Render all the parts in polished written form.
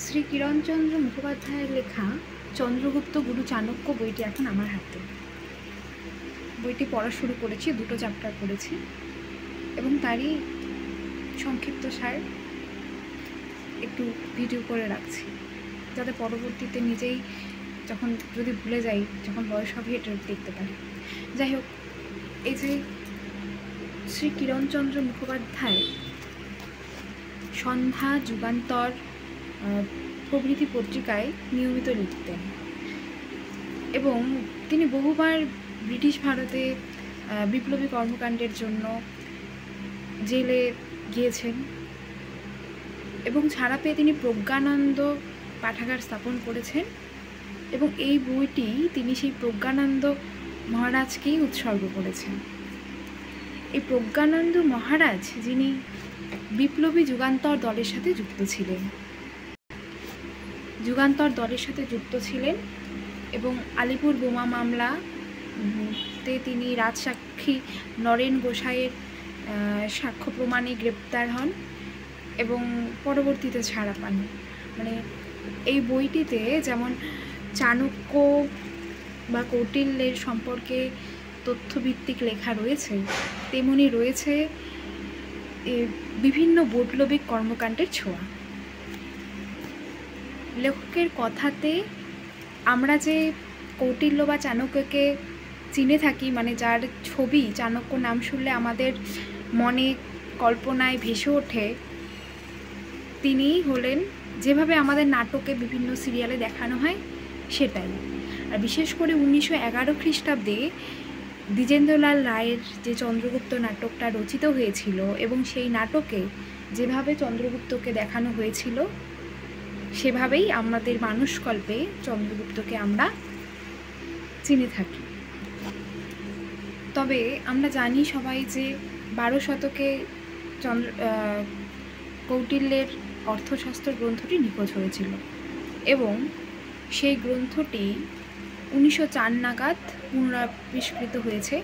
শ্রী কিরণচন্দ্র মুখোপাধ্যায়ের লেখা চন্দ্রগুপ্ত গুরু চাণক্য বইটি এখন আমার হাতে। বইটি পড়া শুরু করেছি, 2টো চ্যাপ্টার পড়েছি এবং তারই সংক্ষিপ্ত সার একটু ভিডিও করে রাখছি, যাতে পরবর্তীতে নিজেই যখন যদি ভুলে যাই, যখন বয়স হবে এটা দেখতে পারি। যাই হোক, এই যে শ্রী কিরণচন্দ্র মুখোপাধ্যায় সন্ধ্যা, যুগান্তর প্রভৃতি পত্রিকায় নিয়মিত লিখতেন এবং তিনি বহুবার ব্রিটিশ ভারতে বিপ্লবী কর্মকাণ্ডের জন্য জেলে গিয়েছেন এবং ছাড়া পেয়ে তিনি প্রজ্ঞানন্দ পাঠাগার স্থাপন করেছেন এবং এই বইটি তিনি সেই প্রজ্ঞানন্দ মহারাজকেই উৎসর্গ করেছেন। এই প্রজ্ঞানন্দ মহারাজ, যিনি বিপ্লবী যুগান্তর দলের সাথে যুক্ত ছিলেন এবং আলিপুর বোমা মামলাতে তিনি রাজসাক্ষী নরেন গোসাইয়ের সাক্ষ্য প্রমাণে গ্রেপ্তার হন এবং পরবর্তীতে ছাড়া পান। মানে এই বইটিতে যেমন চাণক্য বা কৌটিল্যের সম্পর্কে তথ্যভিত্তিক লেখা রয়েছে, তেমনি রয়েছে বিভিন্ন বৈপ্লবিক কর্মকাণ্ডের ছোঁয়া। লেখকের কথাতে আমরা যে কৌটিল্য বা চাণক্যকে চিনে থাকি, মানে যার ছবি, চাণক্য নাম শুনলে আমাদের মনে কল্পনায় ভেসে ওঠে, তিনি হলেন যেভাবে আমাদের নাটকে বিভিন্ন সিরিয়ালে দেখানো হয় সেটাই। আর বিশেষ করে 1911 খ্রিস্টাব্দে দ্বিজেন্দ্রলাল রায়ের যে চন্দ্রগুপ্ত নাটকটা রচিত হয়েছিল এবং সেই নাটকে যেভাবে চন্দ্রগুপ্তকে দেখানো হয়েছিল সেভাবেই আমাদের মানুষকল্পে চন্দ্রগুপ্তকে আমরা চিনে থাকি। তবে আমরা জানি সবাই যে 12 শতকে কৌটিল্যের অর্থশাস্ত্র গ্রন্থটি নিখোঁজ হয়েছিল এবং সেই গ্রন্থটি 1904 নাগাদ পুনরাবিষ্কৃত হয়েছে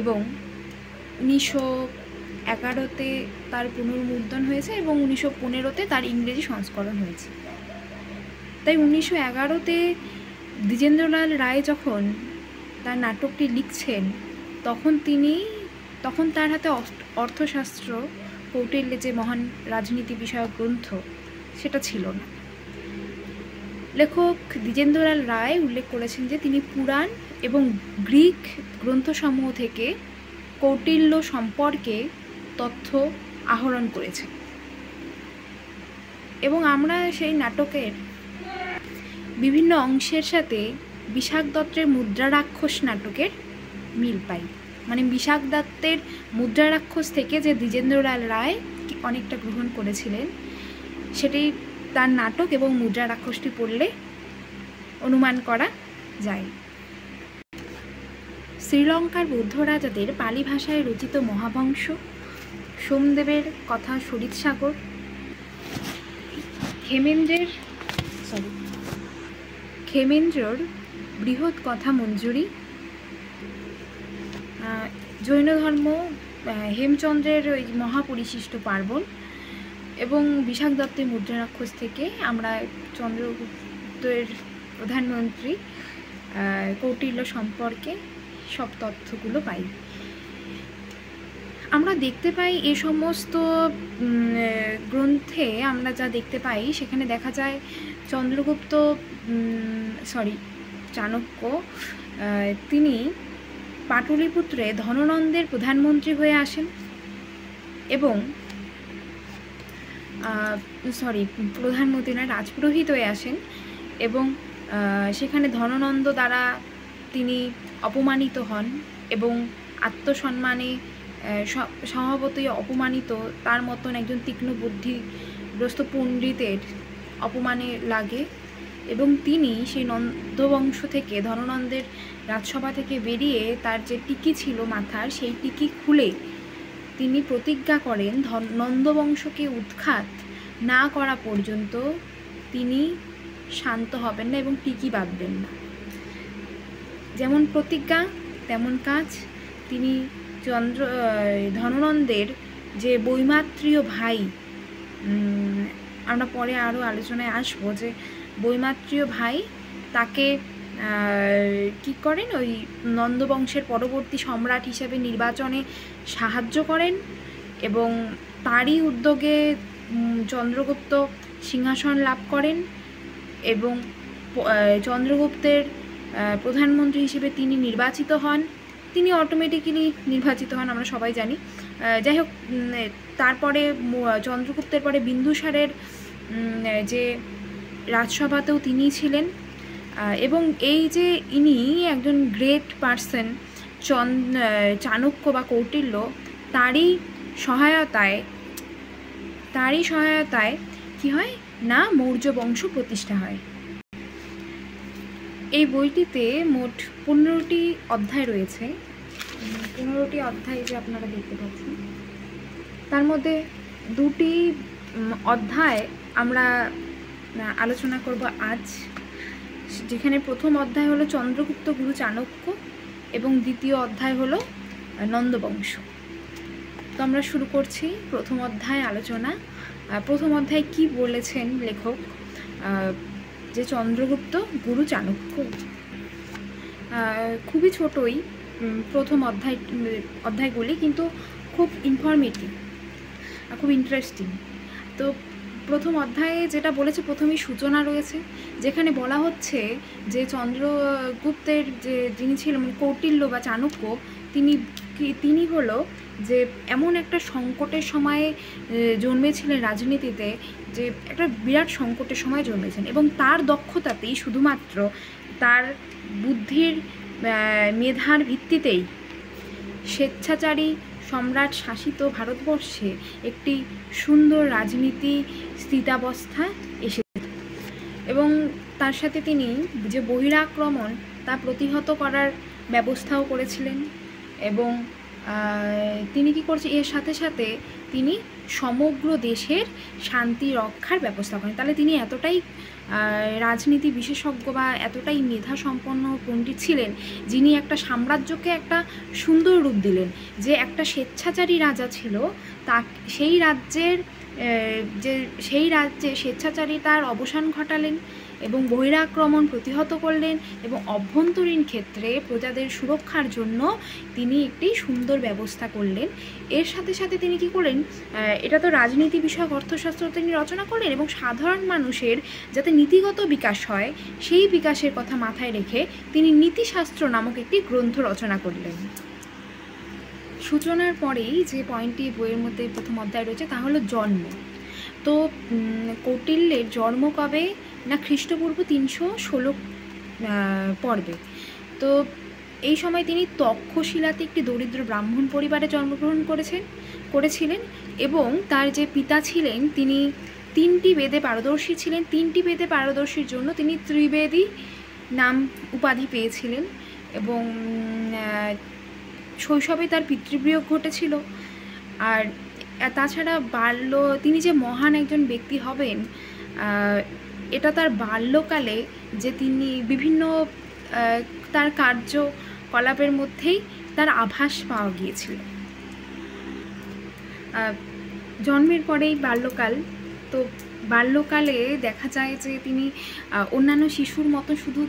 এবং 1911-তে তার পুনর্মুদ্রণ হয়েছে এবং 1915-তে তার ইংরেজি সংস্করণ হয়েছে। তাই 1911-তে দ্বিজেন্দ্রলাল রায় যখন তার নাটকটি লিখছেন তখন তার হাতে অর্থশাস্ত্র, কৌটিল্যের যে মহান রাজনীতি বিষয়ক গ্রন্থ, সেটা ছিল না। লেখক দ্বিজেন্দ্রলাল রায় উল্লেখ করেছেন যে তিনি পুরাণ এবং গ্রিক গ্রন্থসমূহ থেকে কৌটিল্য সম্পর্কে তথ্য আহরণ করেছেন এবং আমরা সেই নাটকের বিভিন্ন অংশের সাথে বিশাখ দত্তের মুদ্রারাক্ষস নাটকের মিল পাই। মানে বিশাখ দত্তের মুদ্রারাক্ষস থেকে যে দ্বিজেন্দ্রলাল রায় অনেকটা গ্রহণ করেছিলেন, সেটি তার নাটক এবং মুদ্রারাক্ষসটি পড়লে অনুমান করা যায়। শ্রীলঙ্কার বৌদ্ধ রাজাদের পালি ভাষায় রচিত মহাবংশ, সোমদেবের কথা সরিৎসাগর, ক্ষেমেন্দ্রর বৃহৎ কথা মঞ্জুরি, জৈন ধর্ম হেমচন্দ্রের ওই মহাপরিশিষ্ট পার্বণ এবং বিশাখ দত্তের মুদ্রারাক্ষস থেকে আমরা চন্দ্রগুপ্তের প্রধানমন্ত্রী কৌটিল্য সম্পর্কে সব তথ্যগুলো পাই। আমরা দেখতে পাই এই সমস্ত গ্রন্থে আমরা যা দেখতে পাই সেখানে দেখা যায় চাণক্য তিনি পাটলিপুত্রে ধননন্দের প্রধানমন্ত্রী হয়ে আসেন এবং প্রধানমন্ত্রী না, রাজপুরোহিত হয়ে আসেন এবং সেখানে ধননন্দ দ্বারা তিনি অপমানিত হন এবং আত্মসম্মানে স্বভাবতই অপমানিত, তার মতন একজন তীক্ষ্ণ বুদ্ধিগ্রস্ত পণ্ডিতের অপমানে লাগে এবং তিনি সেই নন্দবংশ থেকে, ধননন্দের রাজসভা থেকে বেরিয়ে তার যে টিকি ছিল মাথার, সেই টিকি খুলে তিনি প্রতিজ্ঞা করেন নন্দবংশকে উৎখাত না করা পর্যন্ত তিনি শান্ত হবেন না এবং টিকি বাঁধবেন না। যেমন প্রতিজ্ঞা তেমন কাজ। তিনি ধননন্দের যে বৈমাত্রীয় ভাই আমরা পরে আরও আলোচনায় আসবো যে বৈমাত্রীয় ভাই তাকে কি করেন, ওই নন্দবংশের পরবর্তী সম্রাট হিসেবে নির্বাচনে সাহায্য করেন এবং তারই উদ্যোগে চন্দ্রগুপ্ত সিংহাসন লাভ করেন এবং চন্দ্রগুপ্তের প্রধানমন্ত্রী হিসেবে তিনি নির্বাচিত হন। তিনি অটোমেটিক্যালি নির্বাচিত হন, আমরা সবাই জানি। যাই হোক, তারপরে চন্দ্রগুপ্তের পরে বিন্দুসারের যে রাজসভাতেও তিনি ছিলেন এবং এই যে ইনি একজন গ্রেট পারসন চাণক্য বা কৌটিল্য, তারই সহায়তায় কি হয় না, মৌর্য বংশ প্রতিষ্ঠা হয়। এই বইটিতে মোট 15টি অধ্যায় রয়েছে। 15টি অধ্যায় যে আপনারা দেখতে পাচ্ছেন, তার মধ্যে 2টি অধ্যায় আমরা আলোচনা করব আজ, যেখানে প্রথম অধ্যায় হলো চন্দ্রগুপ্ত গুরু চাণক্য এবং দ্বিতীয় অধ্যায় হলো নন্দবংশ। তো আমরা শুরু করছি প্রথম অধ্যায় আলোচনা। প্রথম অধ্যায় কি বলেছেন লেখক, যে চন্দ্রগুপ্ত গুরু চাণক্য। খুবই ছোটই প্রথম অধ্যায়গুলি, কিন্তু খুব ইনফরমেটিভ, খুব ইন্টারেস্টিং। তো প্রথম অধ্যায়ে যেটা বলেছে, প্রথমেই সূচনা রয়েছে, যেখানে বলা হচ্ছে যে চন্দ্রগুপ্তের যিনি ছিলেন কৌটিল্য বা চাণক্য, তিনি হলো যে এমন একটা সংকটের সময়ে জন্মেছিলেন রাজনীতিতে, যে একটা বিরাট সংকটের সময় জন্মেছেন এবং তার দক্ষতাতেই, শুধুমাত্র তার বুদ্ধির মেধার ভিত্তিতেই স্বেচ্ছাচারী সম্রাট শাসিত ভারতবর্ষে একটি সুন্দর রাজনীতি স্থিতাবস্থা এসেছে এবং তার সাথে তিনি যে বহিরাক্রমণ তা প্রতিহত করার ব্যবস্থাও করেছিলেন এবং তিনি কি করছে, এর সাথে সাথে তিনি সমগ্র দেশের শান্তি রক্ষার ব্যবস্থা করেন। তাহলে তিনি এতটাই রাজনীতি বিশেষজ্ঞ বা এতটাই মেধা সম্পন্ন পণ্ডিত ছিলেন, যিনি একটা সাম্রাজ্যকে একটা সুন্দর রূপ দিলেন। যে একটা স্বেচ্ছাচারী রাজা ছিল, তা সেই রাজ্যে স্বেচ্ছাচারিতার অবসান ঘটালেন এবং বহিরাক্রমণ প্রতিহত করলেন এবং অভ্যন্তরীণ ক্ষেত্রে প্রজাদের সুরক্ষার জন্য তিনি একটি সুন্দর ব্যবস্থা করলেন। এর সাথে সাথে তিনি কি করলেন, এটা তো রাজনীতি বিষয়ক অর্থশাস্ত্র তিনি রচনা করলেন এবং সাধারণ মানুষের যাতে নীতিগত বিকাশ হয় সেই বিকাশের কথা মাথায় রেখে তিনি নীতিশাস্ত্র নামক একটি গ্রন্থ রচনা করলেন। সূচনার পরেই যে পয়েন্টটি বইয়ের মধ্যে প্রথম অধ্যায় রয়েছে তা হলো জন্ম। তো কৌটিল্যের জন্ম কবে না, খ্রিস্টপূর্ব 316 পর্বে। তো এই সময় তিনি তক্ষশিলাতে একটি দরিদ্র ব্রাহ্মণ পরিবারে জন্মগ্রহণ করেছিলেন এবং তার যে পিতা ছিলেন তিনি 3টি বেদে পারদর্শী ছিলেন। 3টি বেদে পারদর্শীর জন্য তিনি ত্রিবেদী নাম উপাধি পেয়েছিলেন এবং শৈশবে তার পিতৃবিয়োগ ঘটেছিল। আর তাছাড়া তিনি যে মহান একজন ব্যক্তি হবেন, এটা তার বাল্যকালে যে তিনি বিভিন্ন তার কার্যকলাপের মধ্যেই তার আভাস পাওয়া গিয়েছিল। জন্মের পরেই বাল্যকাল, তো বাল্যকালে দেখা যায় যে তিনি অন্যান্য শিশুর মতো শুধু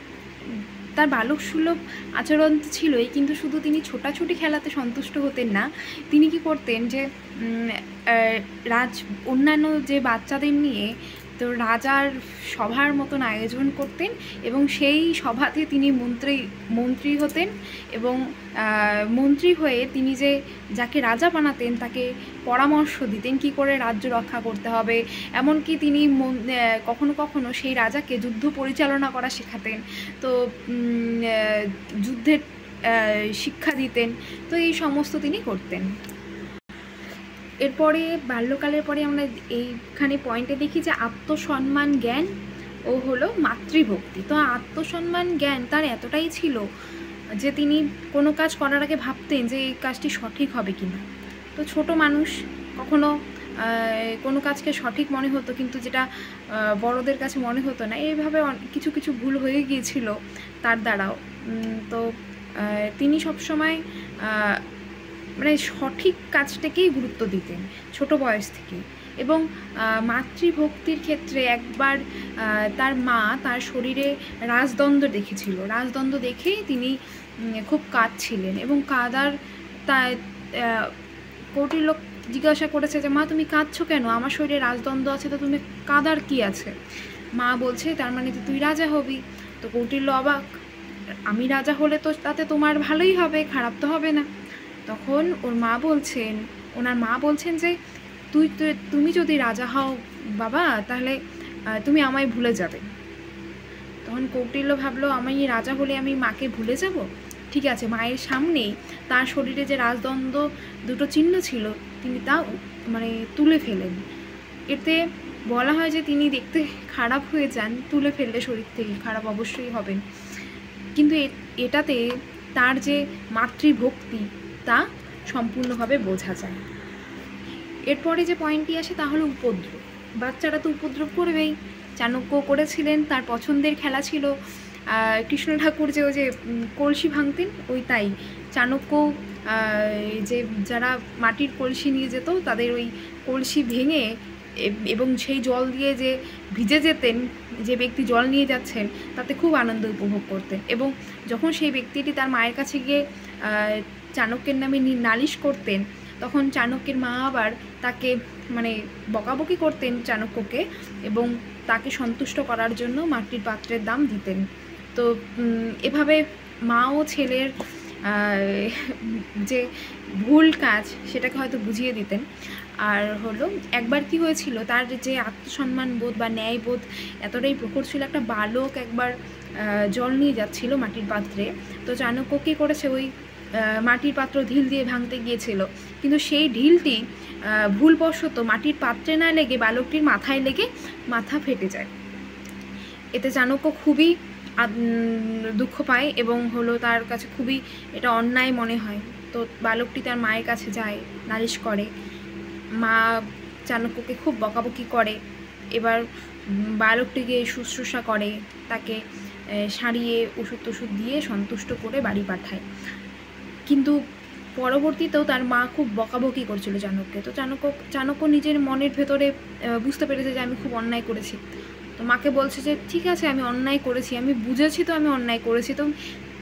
তার বালক সুলভ আচরণ ছিলই, কিন্তু শুধু তিনি ছোটাছুটি খেলাতে সন্তুষ্ট হতেন না। তিনি কি করতেন যে অন্যান্য যে বাচ্চাদের নিয়ে তো রাজার সভার মতন আয়োজন করতেন এবং সেই সভাতে তিনি মন্ত্রী হতেন এবং মন্ত্রী হয়ে তিনি যাকে রাজা বানাতেন তাকে পরামর্শ দিতেন কি করে রাজ্য রক্ষা করতে হবে। এমনকি তিনি কখনো কখনো সেই রাজাকে যুদ্ধ পরিচালনা করা শেখাতেন, তো যুদ্ধের শিক্ষা দিতেন। তো এই সমস্ত তিনি করতেন। এরপরে বাল্যকালের পরে আমরা এইখানে পয়েন্টে দেখি যে আত্মসম্মান জ্ঞান ও হলো মাতৃভক্তি। তো আত্মসম্মান জ্ঞান তার এতটাই ছিল যে তিনি কোনো কাজ করার আগে ভাবতেন যে এই কাজটি সঠিক হবে কিনা। তো ছোট মানুষ কখনো কোনো কাজকে সঠিক মনে হতো, কিন্তু যেটা বড়দের কাছে মনে হতো না। এইভাবে কিছু কিছু ভুল হয়ে গিয়েছিল তার দ্বারাও। তো তিনি সবসময় মানে সঠিক কাজটাকেই গুরুত্ব দিতেন ছোট বয়স থেকে এবং মাতৃভক্তির ক্ষেত্রে একবার তার মা তার শরীরে রাজদণ্ড দেখেছিল, রাজদণ্ড দেখেই তিনি খুব কাঁদছিলেন এবং কাঁদার তাই কৌটিল্য জিজ্ঞাসা করেছে যে মা তুমি কাঁদছো কেন, আমার শরীরে রাজদণ্ড আছে তো তুমি কাঁদার কি আছে। মা বলছে তার মানে তো তুই রাজা হবি। তো কৌটিল্য অবাক, আমি রাজা হলে তো তাতে তোমার ভালোই হবে, খারাপ তো হবে না। তখন ওনার মা বলছেন যে তুমি যদি রাজা হও বাবা তাহলে তুমি আমায় ভুলে যাবে। তখন কৌটিল্য ভাবলো আমি রাজা হলে আমি মাকে ভুলে যাব, ঠিক আছে। মায়ের সামনেই তার শরীরে যে রাজদণ্ড দুটো চিহ্ন ছিল তিনি তা মানে তুলে ফেলেন। এতে বলা হয় যে তিনি দেখতে খারাপ হয়ে যান, তুলে ফেললে শরীর থেকে খারাপ অবশ্যই হবেন, কিন্তু এটাতে তার যে মাতৃভক্তি তা সম্পূর্ণভাবে বোঝা যায়। এরপরে যে পয়েন্টটি আসে তা হলো উপদ্রব। বাচ্চারা তো উপদ্রব করবেই, চাণক্য করেছিলেন, তার পছন্দের খেলা ছিল কৃষ্ণ ঠাকুর যে ওই যে কলসি ভাঙতেন ওই তাই চাণক্য যে যারা মাটির কলসি নিয়ে যেত তাদের ওই কলসি ভেঙে এবং সেই জল দিয়ে যে ভিজে যেতেন, যে ব্যক্তি জল নিয়ে যাচ্ছেন তাতে খুব আনন্দ উপভোগ করতেন। এবং যখন সেই ব্যক্তিটি তার মায়ের কাছে গিয়ে চাণক্যের নামে নালিশ করতেন তখন চাণক্যের মা আবার তাকে মানে বকাবকি করতেন চাণক্যকে এবং তাকে সন্তুষ্ট করার জন্য মাটির পাত্রের দাম দিতেন। তো এভাবে মা ও ছেলের যে ভুল কাজ সেটাকে হয়তো বুঝিয়ে দিতেন। আর হলো একবার কি হয়েছিল, তার যে আত্মসম্মান বোধ বা ন্যায়বোধ এতটাই প্রখর ছিল, একটা বালক একবার জল নিয়ে যাচ্ছিল মাটির পাত্রে। তো চাণক্য কী করেছে, ওই মাটির পাত্র ঢিল দিয়ে ভাঙতে গিয়েছিল, কিন্তু সেই ঢিলটি ভুলবশত মাটির পাত্রে না লেগে বালকটির মাথায় লেগে মাথা ফেটে যায়। এতে চাণক্য খুবই দুঃখ পায় এবং হলো তার কাছে খুবই এটা অন্যায় মনে হয়। তো বালকটি তার মায়ের কাছে যায়, নালিশ করে, মা চাণক্যকে খুব বকাবকি করে। এবার বালকটিকে শুশ্রূষা করে, তাকে সারিয়ে ওষুধ দিয়ে সন্তুষ্ট করে বাড়ি পাঠায়। কিন্তু পরবর্তীতেও তার মা খুব বকাবকি করছিল চাণক্যকে। তো চাণক্য নিজের মনের ভেতরে বুঝতে পেরেছে যে আমি খুব অন্যায় করেছি। তো মাকে বলছে যে ঠিক আছে আমি অন্যায় করেছি, আমি বুঝেছি তো আমি অন্যায় করেছি, তো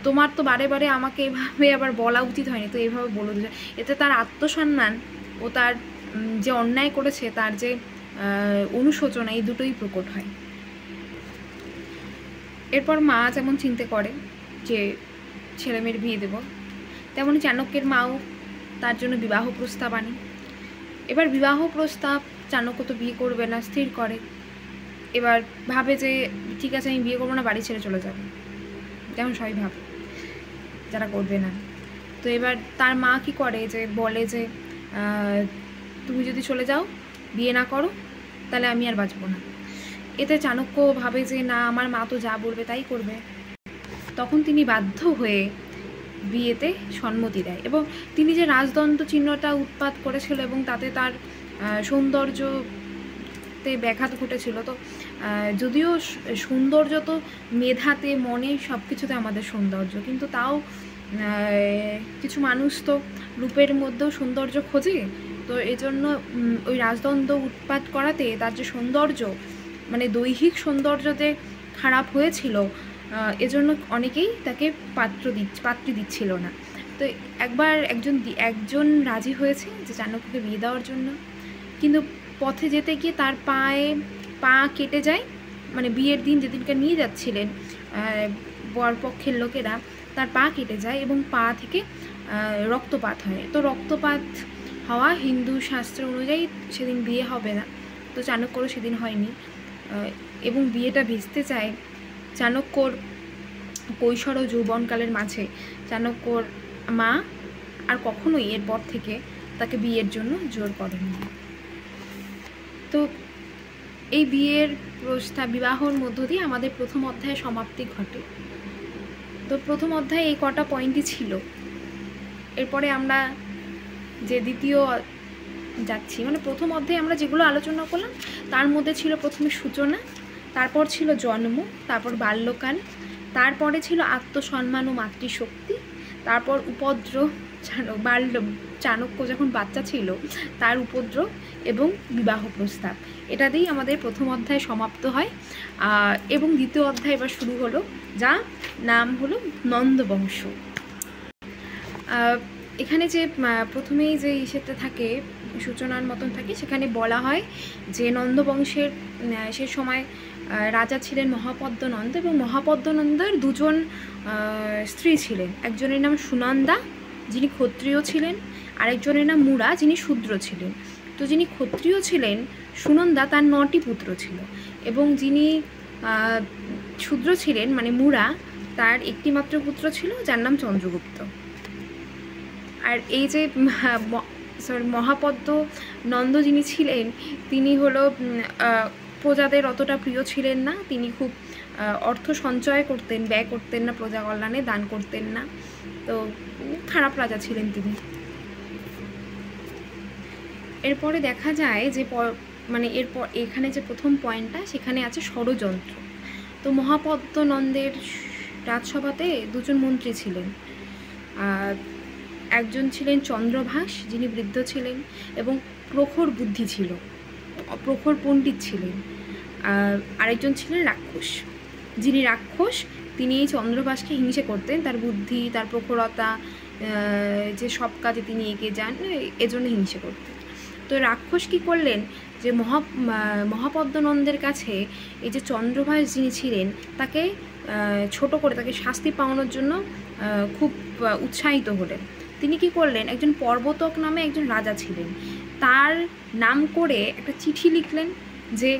তোমার তো বারে বারে আমাকে এভাবে আবার বলা উচিত হয়নি, তো এভাবে বলে দিচ্ছে। এতে তার আত্মসম্মান ও তার যে অন্যায় করেছে তার যে অনুশোচনা এই দুটোই প্রকট হয়। এরপর মা যেমন চিন্তা করে যে ছেলেমেয়ের বিয়ে দেব, তেমনই চাণক্যের মাও তার জন্য বিবাহ প্রস্তাব আনে। এবার বিবাহ প্রস্তাব চাণক্য তো বিয়ে করবে না স্থির করে। এবার ভাবে যে ঠিক আছে আমি বিয়ে করবো না, বাড়ি ছেড়ে চলে যাব, যেমন সবাই ভাবে যারা করবে না। তো এবার তার মা কি করে, যে বলে যে তুমি যদি চলে যাও বিয়ে না করো তাহলে আমি আর বাঁচবো না। এতে চাণক্য ভাবে যে না, আমার মা তো যা বলবে তাই করবে। তখন তিনি বাধ্য হয়ে বিয়েতে সম্মতি দেয় এবং তিনি যে রাজদণ্ড চিহ্নটা উৎপাত করেছিল এবং তাতে তার সৌন্দর্যতে ব্যাঘাত ঘটেছিল। তো যদিও সৌন্দর্য তো মেধাতে, মনে, সব কিছুতে আমাদের সৌন্দর্য, কিন্তু তাও কিছু মানুষ তো রূপের মধ্যেও সৌন্দর্য খোঁজে। তো এজন্য ওই রাজদণ্ড উৎপাত করাতে তার যে সৌন্দর্য মানে দৈহিক সৌন্দর্যতে খারাপ হয়েছিল, এজন্য অনেকেই তাকে পাত্রী দিচ্ছিল না। তো একবার একজন রাজি হয়েছে যে চাণক্যকে বিয়ে দেওয়ার জন্য, কিন্তু পথে যেতে গিয়ে তার পা কেটে যায়। মানে বিয়ের দিন যেদিনকে নিয়ে যাচ্ছিলেন বরপক্ষের লোকেরা, তার পা কেটে যায় এবং পা থেকে রক্তপাত হয়। তো রক্তপাত হওয়া হিন্দু শাস্ত্র অনুযায়ী সেদিন বিয়ে হবে না, তো চাণক্যরও সেদিন হয়নি এবং বিয়েটা ভেস্তে চায়। চাণক্যর কৈশোর ও যৌবনকালের মাঝে চাণক্যর মা আর কখনোই এরপর থেকে তাকে বিয়ের জন্য জোর করেননি। তো এই বিয়ের বিবাহর মধ্য দিয়ে আমাদের প্রথম অধ্যায়ের সমাপ্তি ঘটে। তো প্রথম অধ্যায়ে এই কটা পয়েন্টই ছিল। এরপরে আমরা যে দ্বিতীয় যাচ্ছি, মানে প্রথম অধ্যায়ে আমরা যেগুলো আলোচনা করলাম তার মধ্যে ছিল প্রথমে সূচনা, তারপর ছিল জন্ম, তারপর বাল্যকাল, তারপরে ছিল আত্মসম্মান ও মাতৃশক্তি, তারপর উপদ্রব, চাণক্য যখন বাচ্চা ছিল তার উপদ্রব এবং বিবাহ প্রস্তাব, এটা দিয়েই আমাদের প্রথম অধ্যায় সমাপ্ত হয়। এবং দ্বিতীয় অধ্যায় এবার শুরু হলো, যা নাম হলো নন্দবংশ। এখানে যে প্রথমেই যে ইসেটা থাকে, সূচনার মতন থাকে, সেখানে বলা হয় যে নন্দবংশের সে সময় রাজা ছিলেন মহাপদ্মনন্দ, এবং মহাপদ্মনন্দের দুজন স্ত্রী ছিলেন। একজনের নাম সুনন্দা, যিনি ক্ষত্রিয় ছিলেন, আরেকজনের নাম মুরা, যিনি শূদ্র ছিলেন। তো যিনি ক্ষত্রিয় ছিলেন সুনন্দা, তার 9টি পুত্র ছিল, এবং যিনি শূদ্র ছিলেন মানে মুরা, তার একটি মাত্র পুত্র ছিল, যার নাম চন্দ্রগুপ্ত। আর এই যে মহাপদ্মনন্দ যিনি ছিলেন, তিনি হলো প্রজাদের অতটা প্রিয় ছিলেন না। তিনি খুব অর্থ সঞ্চয় করতেন, ব্যয় করতেন না প্রজা কল্যাণে, দান করতেন না। তো খারাপ রাজা ছিলেন তিনি। এরপরে দেখা যায় যে মানে এরপর এখানে যে প্রথম পয়েন্টটা, সেখানে আছে ষড়যন্ত্র। তো মহাপদ্মনন্দের রাজসভাতে দুজন মন্ত্রী ছিলেন। একজন ছিলেন চন্দ্রভাস, যিনি বৃদ্ধ ছিলেন এবং প্রখর বুদ্ধি ছিল, প্রখর পণ্ডিত ছিলেন। আরেকজন ছিলেন রাক্ষস, যিনি রাক্ষস, তিনি চন্দ্রভাসকে হিংসে করতেন, তার বুদ্ধি, তার প্রখরতা, যে সব কাজে তিনি এগিয়ে যান, এজন্য হিংসে করতেন। তো রাক্ষস কী করলেন, যে মহাপদ্মনন্দের কাছে এই যে চন্দ্রভাস যিনি ছিলেন, তাকে ছোট করে, তাকে শাস্তি পাওয়ানোর জন্য খুব উৎসাহিত হলেন। তিনি কি করলেন, একজন পর্বতক নামে একজন রাজা ছিলেন, তার নাম করে একটা চিঠি লিখলেন, যে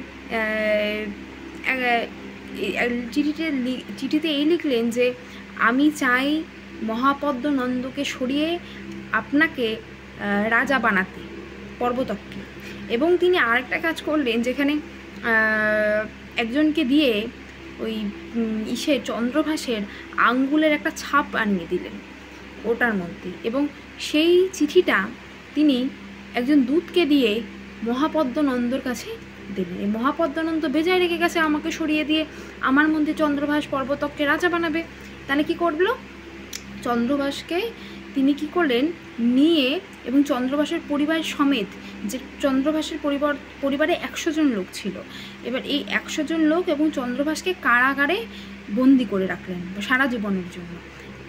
চিঠিতে এই লিখলেন যে আমি চাই মহাপদ্মনন্দকে সরিয়ে আপনাকে রাজা বানাতে, পর্বতককে। এবং তিনি আরেকটা কাজ করলেন, যেখানে একজনকে দিয়ে ওই চন্দ্রভাসের আঙ্গুলের একটা ছাপ আনিয়ে দিলেন ওটার মধ্যে, এবং সেই চিঠিটা তিনি একজন দূতকে দিয়ে মহাপদ্মনন্দর কাছে দিলেন। এই মহাপদ্মনন্দ বেজায় রেখে গেছে, আমাকে সরিয়ে দিয়ে আমার মধ্যে চন্দ্রভাস পর্বতককে রাজা বানাবে। তাহলে কি করলো, চন্দ্রভাসকে তিনি কি করলেন নিয়ে, এবং চন্দ্রভাসের পরিবার সমেত, যে চন্দ্রভাসের পরিবারে 100 জন লোক ছিল, এবার এই 100 জন লোক এবং চন্দ্রভাসকে কারাগারে বন্দি করে রাখলেন সারা জীবনের জন্য।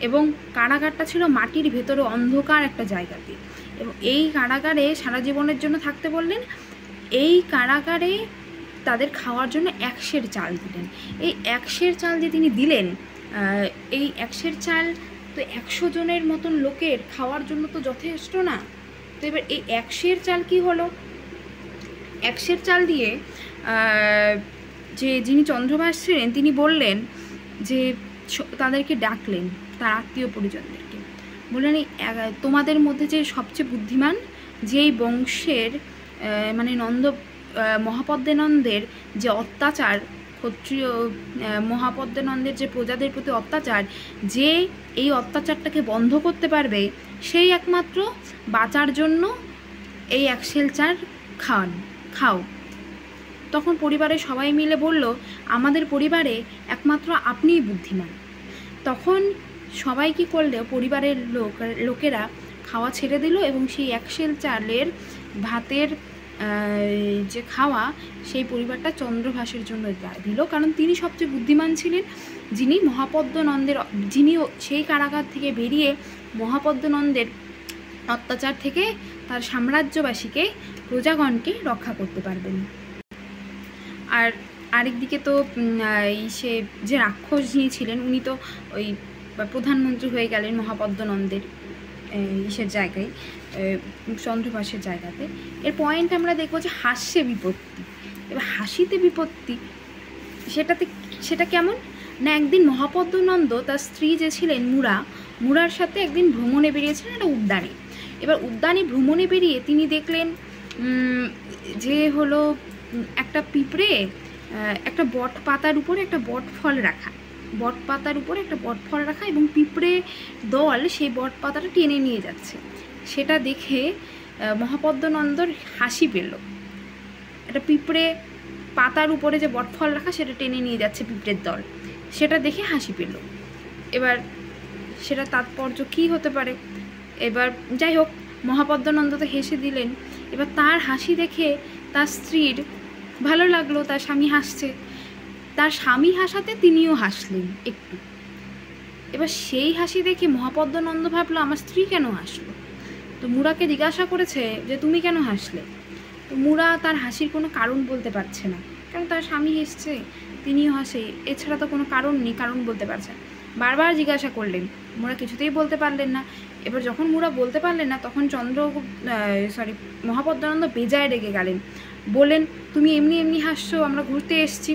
এবং কারাগারটা ছিল মাটির ভেতরে অন্ধকার একটা জায়গাতে, এবং এই কারাগারে সারা জীবনের জন্য থাকতে বললেন। এই কারাগারে তাদের খাওয়ার জন্য 1 সের চাল দিলেন। এই 1 সের চাল যে তিনি দিলেন, এই 1 সের চাল তো 100 জনের মতন লোকের খাওয়ার জন্য তো যথেষ্ট না। তো এবার এই 1 সের চাল কি হলো, 1 সের চাল দিয়ে যে যিনি চন্দ্রভাস ছিলেন, তিনি বললেন যে তাদেরকে ডাকলেন, তার আত্মীয় পরিজনদেরকে বললেন, তোমাদের মধ্যে যে সবচেয়ে বুদ্ধিমান, যেই বংশের মানে মহাপদ্মনন্দের যে অত্যাচার, ক্ষত্রিয় মহাপদ্মনন্দের যে প্রজাদের প্রতি অত্যাচার, যে এই অত্যাচারটাকে বন্ধ করতে পারবে, সেই একমাত্র বাঁচার জন্য এই 1 সের চাল খাও। তখন পরিবারের সবাই মিলে বলল, আমাদের পরিবারে একমাত্র আপনিই বুদ্ধিমান। তখন সবাই কি করলে, পরিবারের লোকেরা খাওয়া ছেড়ে দিল, এবং সেই 1 সের চালের ভাতের যে খাওয়া, সেই পরিবারটা চন্দ্রভাসের জন্য দিল, কারণ তিনি সবচেয়ে বুদ্ধিমান ছিলেন, যিনি সেই কারাগার থেকে বেরিয়ে মহাপদ্মনন্দের অত্যাচার থেকে তার সাম্রাজ্যবাসীকে, প্রজাগণকে রক্ষা করতে পারবেন। আর আরেকদিকে তো সে যে রাক্ষস যিনি ছিলেন, উনি তো ওই প্রধানমন্ত্রী হয়ে গেলেন মহাপদ্মনন্দের জায়গায়, চন্দ্রভাসের জায়গাতে। এর পয়েন্ট আমরা দেখবো যে হাস্যে বিপত্তি। এবার হাসিতে বিপত্তি সেটা কেমন না, একদিন মহাপদ্মনন্দ তার স্ত্রী যে ছিলেন মুরার সাথে একদিন ভ্রমণে বেরিয়েছিলেন একটা উদ্যানে। এবার উদ্যানে ভ্রমণে বেরিয়ে তিনি দেখলেন যে হলো একটা পিঁপড়ে একটা বট পাতার উপরে একটা বটফল রাখা, এবং পিঁপড়ে দল সেই বট পাতাটা টেনে নিয়ে যাচ্ছে। সেটা দেখে মহাপদ্মনন্দর হাসি পেল। একটা পিঁপড়ে পাতার উপরে যে বটফল রাখা, সেটা টেনে নিয়ে যাচ্ছে পিঁপড়ের দল, সেটা দেখে হাসি পেল। এবার সেটা তাৎপর্য কী হতে পারে, এবার যাই হোক, মহাপদ্মানন্দ তো হেসে দিলেন। এবার তার হাসি দেখে তার স্ত্রীর ভালো লাগলো, তার স্বামী হাসছে, তার স্বামী হাসাতে তিনিও হাসলেন একটু। এবার সেই হাসি দেখে মহাপদ্মানন্দ ভাবলো আমার স্ত্রী কেন হাসলো। তো মুরাকে জিজ্ঞাসা করেছে যে তুমি কেন হাসলে। তো মুরা তার হাসির কোনো কারণ বলতে পারছে না, কারণ তার স্বামী এসছে, তিনিও হাসে, এছাড়া তো কোনো কারণ নেই, কারণ বলতে পারছে না। বারবার জিজ্ঞাসা করলেন, মুরা কিছুতেই বলতে পারলেন না। এবার যখন মুরা বলতে পারলেন না, তখন মহাপদ্মানন্দ বেজায় রেগে গেলেন। বললেন তুমি এমনি এমনি হাসছো, আমরা ঘুরতে এসছি,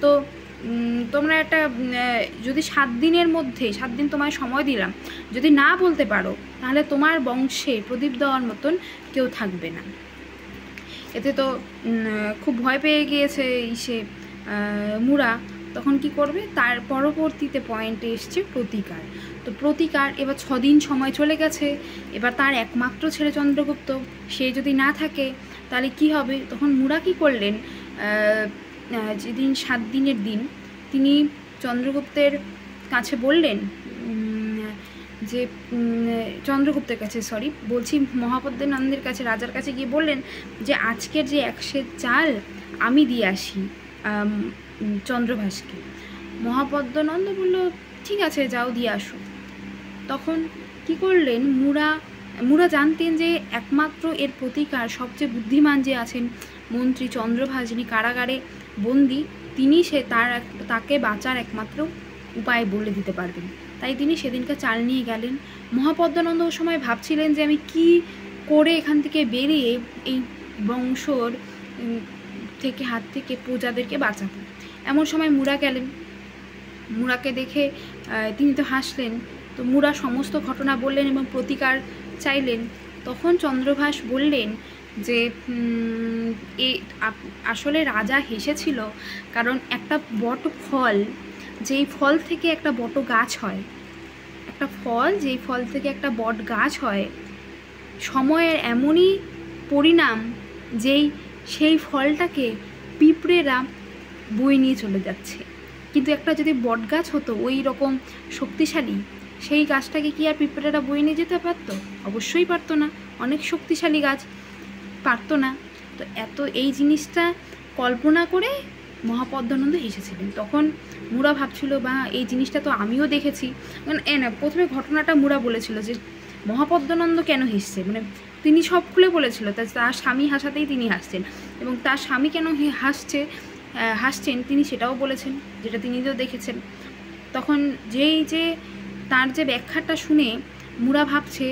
তো তোমরা একটা যদি 7 দিনের মধ্যে 7 দিন তোমায় সময় দিলাম, যদি না বলতে পারো তাহলে তোমার বংশে প্রদীপ দেওয়ার মতন কেউ থাকবে না। এতে তো খুব ভয় পেয়ে গিয়েছে সে মুরা। তখন কি করবে, তার পরবর্তীতে পয়েন্টে এসছে প্রতিকার। তো প্রতিকার, এবার 6 দিন সময় চলে গেছে। এবার তার একমাত্র ছেলে চন্দ্রগুপ্ত, সে যদি না থাকে তাহলে কি হবে। তখন মুরা কি করলেন, যেদিন 7 দিনের দিন তিনি চন্দ্রগুপ্তের কাছে বললেন যে মহাপদ্মানন্দের কাছে, রাজার কাছে গিয়ে বললেন যে আজকের যে 1 সের চাল আমি দিয়ে আসি চন্দ্রভাসকে। মহাপদ্মানন্দ বলল ঠিক আছে যাও দিয়ে আসো। তখন কি করলেন, মুরা জানতেন যে একমাত্র এর প্রতিকার সবচেয়ে বুদ্ধিমান যে আছেন মন্ত্রী চন্দ্রভাস, যিনি কারাগারে বন্দি, তিনি তাকে বাঁচার একমাত্র উপায় বলে দিতে পারবেন। তাই তিনি সেদিনকে চাল নিয়ে গেলেন। মহাপদ্মানন্দ ওই সময় ভাবছিলেন যে আমি কি করে এখান থেকে বেরিয়ে এই বংশর হাত থেকে প্রজাদেরকে বাঁচাবো। এমন সময় মুরা গেলেন। মুরাকে দেখে তিনি তো হাসলেন। তো মুরা সমস্ত ঘটনা বললেন এবং প্রতিকার চাইলেন। তখন চন্দ্রভাস বললেন যে আসলে রাজা হেসেছিল, কারণ একটা বট ফল, যেই ফল থেকে একটা বট গাছ হয়, একটা ফল যেই ফল থেকে একটা বট গাছ হয়, সময়ের এমনই পরিণাম যেই সেই ফলটাকে পিঁপড়েরা বয়ে নিয়ে চলে যাচ্ছে। কিন্তু একটা যদি বট গাছ হতো ওই রকম শক্তিশালী, সেই গাছটাকে কি আর পিঁপড়েরা বয়ে নিয়ে যেতে পারতো? অবশ্যই পারতো না, অনেক শক্তিশালী গাছ, পারতো না। তো এই জিনিসটা কল্পনা করে মহাপদ্মানন্দ হেসেছিলেন। তখন মুরা ভাবছিল বা এই জিনিসটা তো আমিও দেখেছি। প্রথমে ঘটনাটা মুরা বলেছিল যে মহাপদ্মানন্দ কেন হেসছে, মানে তিনি সব খুলে বলেছিল, তার স্বামী হাসাতেই তিনি হাসছেন, এবং তার স্বামী কেন হাসছেন তিনি সেটাও বলেছেন, যেটা তিনি তো দেখেছেন। তখন তার যে ব্যাখ্যাটা শুনে মুরা ভাবছে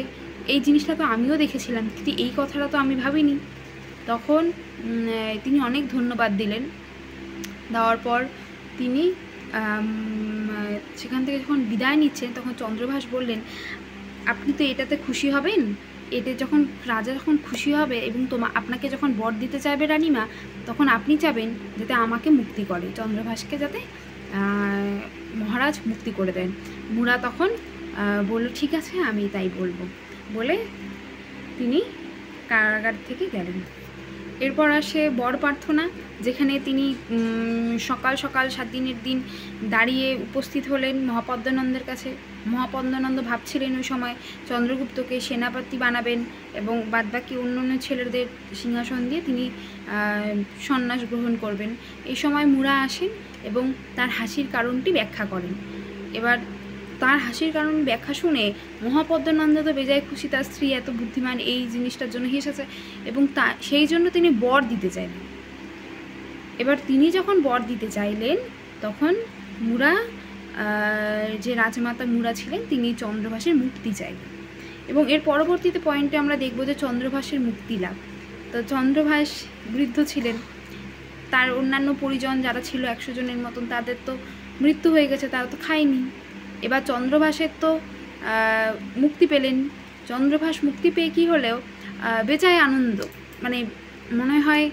এই জিনিসটা তো আমিও দেখেছিলাম, কিন্তু এই কথাটা তো আমি ভাবিনি। তখন তিনি অনেক ধন্যবাদ দিলেন। দেওয়ার পর তিনি সেখান থেকে যখন বিদায় নিচ্ছেন, তখন চন্দ্রভাস বললেন আপনি তো এটাতে খুশি হবেন, এতে যখন রাজা যখন খুশি হবে এবং আপনাকে যখন বর দিতে চাইবে রানীমা, তখন আপনি চাবেন যাতে আমাকে মুক্তি করে, চন্দ্রভাসকে যাতে মহারাজ মুক্তি করে দেন। মুরা তখন বলল ঠিক আছে আমি তাই বলবো বলে তিনি কারাগার থেকে গেলেন। এরপর আসে বর প্রার্থনা, যেখানে তিনি সকাল 7 দিনের দিন দাঁড়িয়ে উপস্থিত হলেন মহাপদ্মানন্দের কাছে। মহাপদ্মানন্দ ভাবছিলেন ওই সময় চন্দ্রগুপ্তকে সেনাপতি বানাবেন এবং বাদবাকি অন্য ছেলেদের সিংহাসন দিয়ে তিনি সন্ন্যাস গ্রহণ করবেন। এই সময় মুরা আসেন এবং তার হাসির কারণটি ব্যাখ্যা করেন। এবার তার হাসির কারণ ব্যাখ্যা শুনে মহাপদ্মানন্দ তো বেজায় খুশি, তার স্ত্রী এত বুদ্ধিমান এই জিনিসটার জন্য হেসেছে, এবং সেই জন্য তিনি বর দিতে চাইলেন। এবার তিনি যখন বর দিতে চাইলেন, তখন মুরা যে রাজমাতা মুরা ছিলেন তিনি চন্দ্রভাসের মুক্তি চাইলেন। এবং এর পরবর্তীতে পয়েন্টে আমরা দেখব যে চন্দ্রভাসের মুক্তি লাভ। তো চন্দ্রভাস বৃদ্ধ ছিলেন, তার অন্যান্য পরিজন যারা ছিল 100 জনের মতন, তাদের তো মৃত্যু হয়ে গেছে, তারা তো খায়নি। এবার চন্দ্রভাসের তো মুক্তি পেলেন। চন্দ্রভাস মুক্তি পেয়ে কী হলেও বেজায় আনন্দ, মানে মনে হয়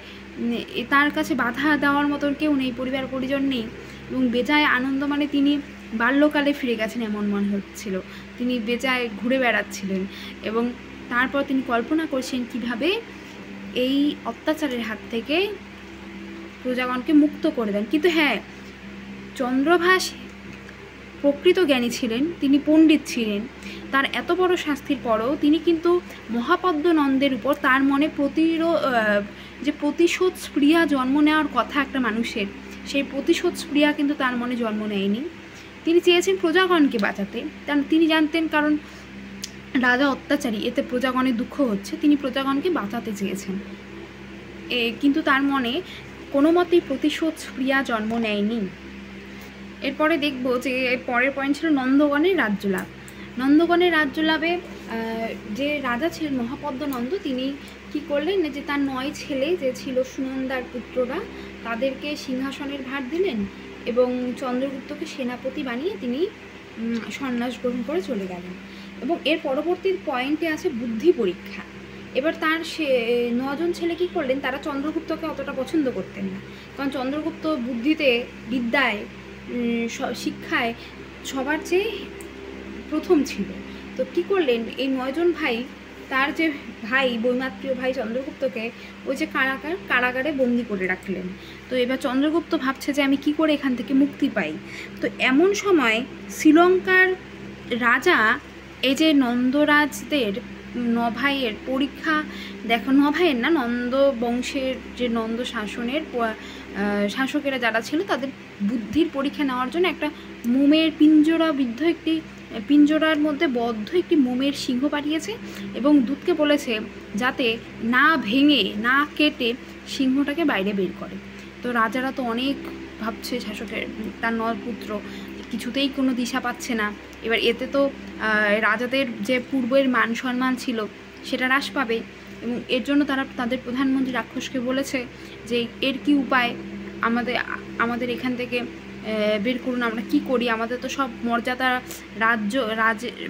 তার কাছে বাধা দেওয়ার মতন কেউ নেই, পরিবার পরিজন নেই, এবং বেজায় আনন্দ, মানে তিনি বাল্যকালে ফিরে গেছেন এমন মনে হচ্ছিল। তিনি বেজায় ঘুরে বেড়াচ্ছিলেন এবং তারপর তিনি কল্পনা করছেন কিভাবে এই অত্যাচারের হাত থেকে প্রজাগণকে মুক্ত করে দেন। কিন্তু হ্যাঁ, চন্দ্রভাস প্রকৃত জ্ঞানী ছিলেন, তিনি পণ্ডিত ছিলেন, তার এত বড় শাস্তির পরও তিনি কিন্তু মহাপদ্ম নন্দের উপর তার মনে যে প্রতিশোধ স্পৃহা জন্ম নেওয়ার কথা একটা মানুষের, সেই প্রতিশোধ স্পৃহা কিন্তু তার মনে জন্ম নেয়নি। তিনি চেয়েছেন প্রজাগণকে বাঁচাতে, কারণ তিনি জানতেন কারণ রাজা অত্যাচারী, এতে প্রজাগণের দুঃখ হচ্ছে, তিনি প্রজাগণকে বাঁচাতে চেয়েছেন। কিন্তু তার মনে কোনো মতেই প্রতিশোধ স্পৃহা জন্ম নেয়নি। এরপরে দেখব যে পরের পয়েন্ট ছিল নন্দগণের রাজ্যলাভ। নন্দগণের রাজ্যলাভে যে রাজা ছিলেন মহাপদ্ম নন্দ, তিনি কি করলেন যে তার 9 ছেলে যে ছিল সুনন্দার পুত্ররা, তাদেরকে সিংহাসনের ভার দিলেন এবং চন্দ্রগুপ্তকে সেনাপতি বানিয়ে তিনি সন্ন্যাস গ্রহণ করে চলে গেলেন। এবং এর পরবর্তী পয়েন্টে আছে বুদ্ধি পরীক্ষা। এবার তার 9 জন ছেলে কী করলেন, তারা চন্দ্রগুপ্তকে অতটা পছন্দ করতেন না, কারণ চন্দ্রগুপ্ত বুদ্ধিতে, বিদ্যায়, শিক্ষায় সবার চেয়ে প্রথম ছিল। তো কী করলেন, এই 9 জন ভাই, তার যে ভাই, বৈমাত্রীয় ভাই চন্দ্রগুপ্তকে ওই যে কারাগারে বন্দি করে রাখলেন। তো এবার চন্দ্রগুপ্ত ভাবছে যে আমি কি করে এখান থেকে মুক্তি পাই। তো এমন সময় শ্রীলঙ্কার রাজা এই যে নন্দরাজদের 9 ভাইয়ের পরীক্ষা দেখো, 9 ভাইয়ের না, নন্দ বংশের যে নন্দ শাসকেরা যারা ছিল, তাদের বুদ্ধির পরীক্ষা নেওয়ার জন্য একটা মোমের পিঞ্জরার মধ্যে বদ্ধ একটি মোমের সিংহ পাঠিয়েছে এবং দূতকে বলেছে যাতে না ভেঙে না কেটে সিংহটাকে বাইরে বের করে। তো রাজারা তো অনেক ভাবছে, শাসকের তার 9 পুত্র কিছুতেই কোনো দিশা পাচ্ছে না। এবার এতে তো রাজাদের যে পূর্বের মান সম্মান ছিল সেটা হ্রাস পাবে, এবং এর জন্য তারা তাদের প্রধানমন্ত্রী রাক্ষসকে বলেছে যে এর কি উপায়, আমাদের এখান থেকে বের করুন, আমরা কি করি, আমাদের তো সব মর্যাদা,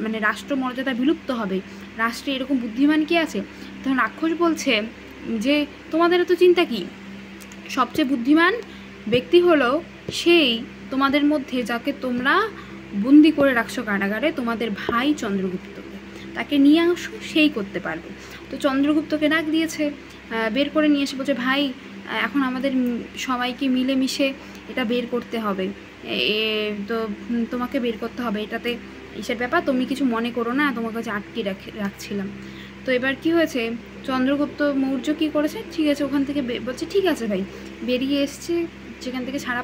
মানে রাষ্ট্র মর্যাদা বিলুপ্ত হবে, রাষ্ট্রে এরকম বুদ্ধিমান কি আছে। তখন রাক্ষস বলছে যে তোমাদের এত চিন্তা কি, সবচেয়ে বুদ্ধিমান ব্যক্তি হলো সেই তোমাদের মধ্যে যাকে তোমরা বন্দি করে রাখছো কারাগারে, তোমাদের ভাই চন্দ্রগুপ্তকে, তাকে নিয়ে আসো, সেই করতে পারবে। তো চন্দ্রগুপ্তকে ডাক দিয়েছে, বের করে নিয়ে এসে বলছে ভাই এখন আমাদের সবাইকে মিলেমিশে এটা বের করতে হবে, তো তোমাকে বের করতে হবে, এটাতে ইসের ব্যাপার, তুমি কিছু মনে করো না, তোমার কাছে আটকে রাখছিলাম। তো এবার কি হয়েছে, চন্দ্রগুপ্ত মৌর্য কী করেছে, ঠিক আছে ওখান থেকে বলছে ঠিক আছে ভাই, বেরিয়ে এসছে, যেখান থেকে ছাড়া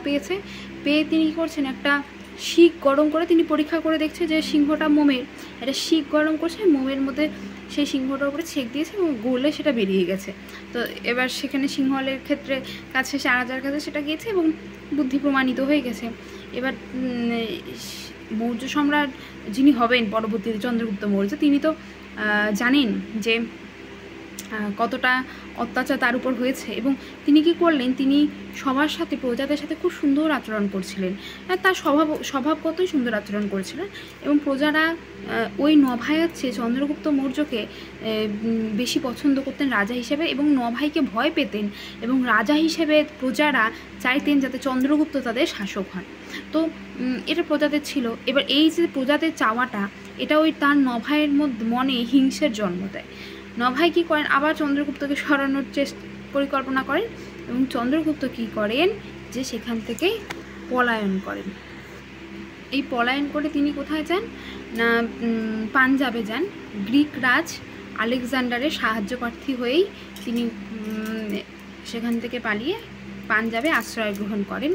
পেয়ে তিনি কী করছেন, একটা শিক গরম করে তিনি পরীক্ষা করে দেখছে যে সিংহটা মোমের, একটা শিক গরম করছে, মোমের মধ্যে সেই সিংহটার উপরে ছেঁক দিয়েছে এবং গলে সেটা বেরিয়ে গেছে। তো এবার সেখানে সিংহলের ক্ষেত্রে কাছে রাজার কাছে সেটা গিয়েছে এবং বুদ্ধি প্রমাণিত হয়ে গেছে। এবার মৌর্য সম্রাট যিনি হবেন পরবর্তীতে চন্দ্রগুপ্ত মৌর্য, তিনি তো জানেন যে কতটা অত্যাচার তার উপর হয়েছে, এবং তিনি কি করলেন, তিনি সবার সাথে, প্রজাদের সাথে খুব সুন্দর আচরণ করছিলেন, তার স্বভাবগতই সুন্দর আচরণ করেছিলেন, এবং প্রজারা ওই 9 ভাইয়ের চেয়ে চন্দ্রগুপ্ত মৌর্যকে বেশি পছন্দ করতেন রাজা হিসেবে, এবং 9 ভাইকে ভয় পেতেন, এবং রাজা হিসেবে প্রজারা চাইতেন যাতে চন্দ্রগুপ্ত তাদের শাসক হন। তো এটা প্রজাদের ছিল। এবার এই যে প্রজাদের চাওয়াটা, এটা ওই তার 9 ভাইয়ের মনে হিংসের জন্ম দেয়। 9 ভাই কী করেন, আবার চন্দ্রগুপ্তকে সরানোর পরিকল্পনা করেন, এবং চন্দ্রগুপ্ত কী করেন যে সেখান থেকে পলায়ন করেন। এই পলায়ন করে তিনি কোথায় যান না, পাঞ্জাবে যান। গ্রিক রাজ আলেকজান্ডারের সাহায্যপ্রার্থী হয়েই তিনি সেখান থেকে পালিয়ে পাঞ্জাবে আশ্রয় গ্রহণ করেন,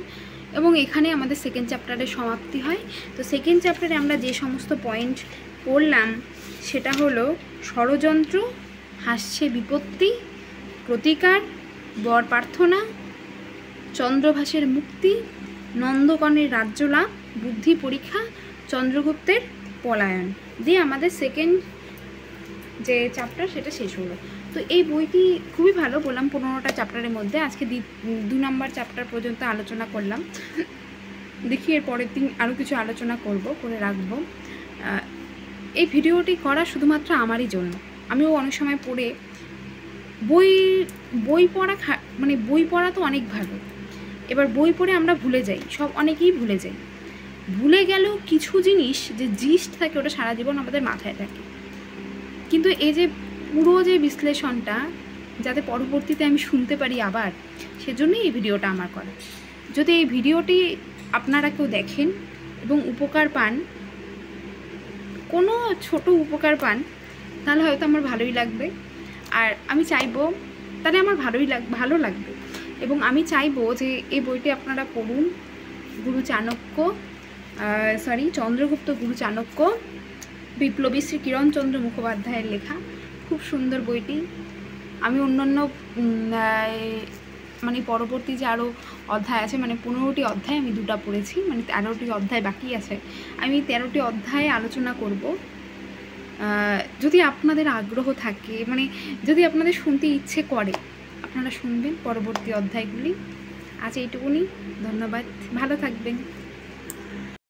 এবং এখানে আমাদের সেকেন্ড চ্যাপ্টারের সমাপ্তি হয়। তো সেকেন্ড চ্যাপ্টারে আমরা যে সমস্ত পয়েন্ট পড়লাম সেটা হলো ষড়যন্ত্র, হাস্যে বিপত্তি, প্রতিকার, বর প্রার্থনা, চন্দ্রভাসের মুক্তি, নন্দগণের রাজ্যলাভ, বুদ্ধি পরীক্ষা, চন্দ্রগুপ্তের পলায়ন দিয়ে আমাদের সেকেন্ড যে চ্যাপ্টার সেটা শেষ হলো। তো এই বইটি খুবই ভালো, বললাম 15টা চ্যাপ্টারের মধ্যে আজকে 2 নম্বর চ্যাপ্টার পর্যন্ত আলোচনা করলাম। দেখি এর পরের দিন আরও কিছু আলোচনা করে রাখবো। এই ভিডিওটি করা শুধুমাত্র আমারই জন্য। আমিও অনেক সময় পড়ে বই পড়া, মানে বই পড়া তো অনেক ভালো, এবার বই পড়ে আমরা ভুলে যাই, অনেকেই ভুলে যাই, ভুলে গেলেও কিছু জিনিস যে জিস্ট থাকে ওটা সারা জীবন আমাদের মাথায় থাকে। কিন্তু এই যে পুরো যে বিশ্লেষণটা যাতে পরবর্তীতে আমি শুনতে পারি আবার, সেজন্যই এই ভিডিওটা আমার করা। যদি এই ভিডিওটি আপনারা কেউ দেখেন এবং উপকার পান, কোনো ছোট উপকার পান তাহলে হয়তো আমার ভালোই লাগবে। আর আমি চাইবো তাহলে আমার ভালো লাগবে, এবং আমি চাইবো যে এই বইটি আপনারা পড়ুন। চন্দ্রগুপ্ত গুরু চাণক্য, বিপ্লবী শ্রী কিরণচন্দ্র মুখোপাধ্যায়ের লেখা। খুব সুন্দর বইটি। আমি অন্যান্য মানে পরবর্তী যে আরও অধ্যায় আছে, মানে 15টি অধ্যায় আমি 2টা পড়েছি, মানে 13টি অধ্যায় বাকি আছে। আমি 13টি অধ্যায়ে আলোচনা করব। যদি আপনাদের আগ্রহ থাকে, মানে যদি আপনাদের শুনতে ইচ্ছে করে, আপনারা শুনবেন পরবর্তী অধ্যায়গুলি। আজ এইটুকুনি। ধন্যবাদ, ভালো থাকবেন।